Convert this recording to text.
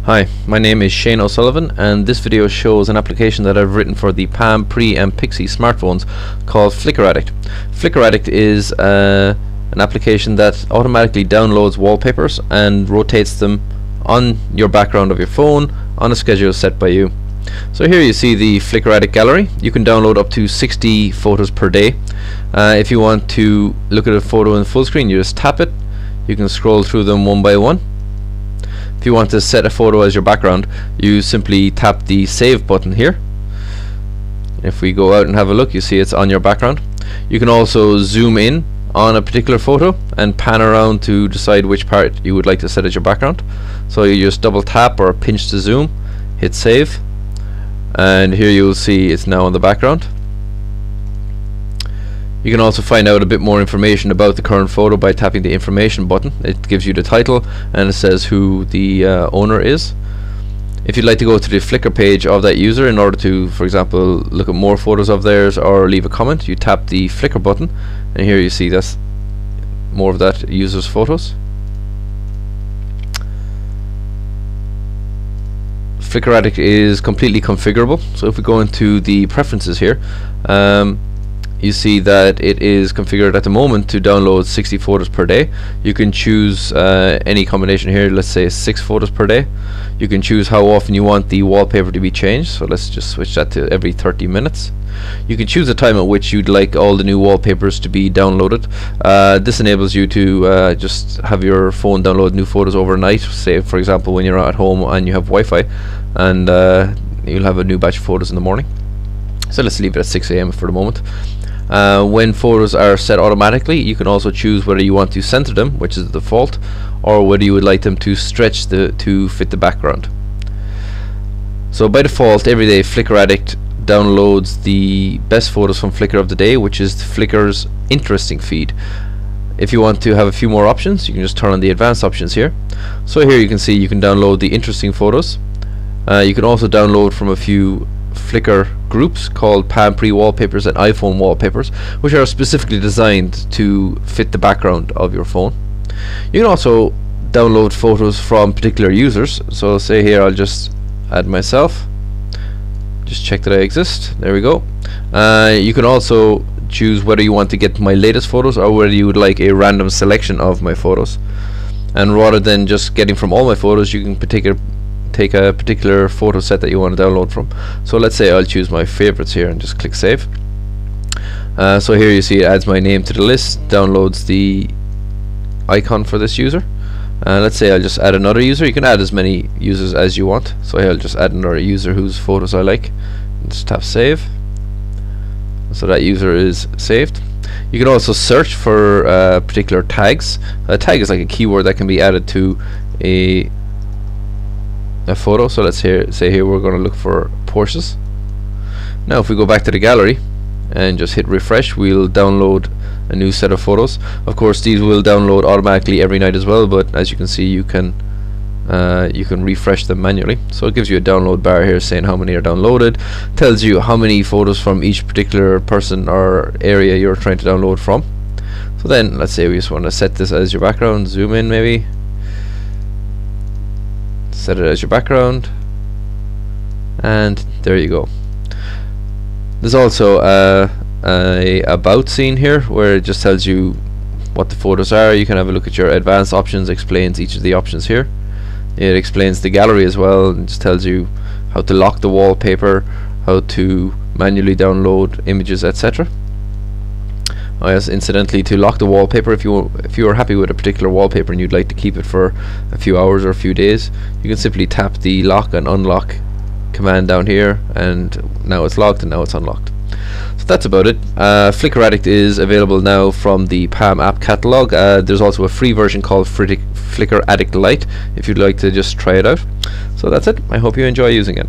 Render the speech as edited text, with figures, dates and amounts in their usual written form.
Hi, my name is Shane O'Sullivan, and this video shows an application that I've written for the Palm Pre and Pixi smartphones called FlickrAddict. FlickrAddict is an application that automatically downloads wallpapers and rotates them on your background of your phone on a schedule set by you. So here you see the FlickrAddict gallery. You can download up to 60 photos per day. If you want to look at a photo in full screen, you just tap it. You can scroll through them one by one. If you want to set a photo as your background, you simply tap the save button here. If we go out and have a look, you see it's on your background. You can also zoom in on a particular photo and pan around to decide which part you would like to set as your background. So you just double tap or pinch to zoom, hit save, and here you'll see it's now on the background. You can also find out a bit more information about the current photo by tapping the information button. It gives you the title and it says who the owner is. If you'd like to go to the Flickr page of that user in order to, for example, look at more photos of theirs or leave a comment, you tap the Flickr button, and here you see that's more of that user's photos. FlickrAddict is completely configurable, so if we go into the preferences here, you see that it is configured at the moment to download 60 photos per day. You can choose any combination here, let's say 6 photos per day. You can choose how often you want the wallpaper to be changed, so let's just switch that to every 30 minutes. You can choose a time at which you'd like all the new wallpapers to be downloaded. This enables you to just have your phone download new photos overnight, say for example when you're at home and you have Wi-Fi, and you'll have a new batch of photos in the morning. So let's leave it at 6 AM for the moment. When photos are set automatically, you can also choose whether you want to center them, which is the default, or whether you would like them to stretch to fit the background. So by default, every day FlickrAddict downloads the best photos from Flickr of the day, which is Flickr's interesting feed. If you want to have a few more options, you can just turn on the advanced options here. So here you can see you can download the interesting photos. You can also download from a few Flickr groups called Palm Pre wallpapers and iPhone wallpapers, which are specifically designed to fit the background of your phone. You can also download photos from particular users. So say here I'll just add myself, just check that I exist. There we go. You can also choose whether you want to get my latest photos or whether you would like a random selection of my photos. And rather than just getting from all my photos, you can take a particular photo set that you want to download from. So let's say I'll choose my favorites here and just click save. So here you see it adds my name to the list, downloads the icon for this user. Let's say I'll just add another user. You can add as many users as you want. So here I'll just add another user whose photos I like and just tap save. So that user is saved. You can also search for particular tags. A tag is like a keyword that can be added to a photo. So let's say here we're going to look for Porsches. Now if we go back to the gallery and just hit refresh, we'll download a new set of photos. Of course these will download automatically every night as well, but as you can see you can refresh them manually. So it gives you a download bar here saying how many are downloaded, tells you how many photos from each particular person or area you're trying to download from. So then let's say we just want to set this as your background, zoom in maybe, set it as your background, and there you go. There's also a about scene here where it just tells you what the photos are. You can have a look at your advanced options, explains each of the options here. It explains the gallery as well and just tells you how to lock the wallpaper, how to manually download images, etc. Oh yes, incidentally, to lock the wallpaper, if you are happy with a particular wallpaper and you'd like to keep it for a few hours or a few days, you can simply tap the lock and unlock command down here, and now it's locked and now it's unlocked. So that's about it. FlickrAddict is available now from the Palm app catalog. There's also a free version called FlickrAddict Lite if you'd like to just try it out. So that's it. I hope you enjoy using it.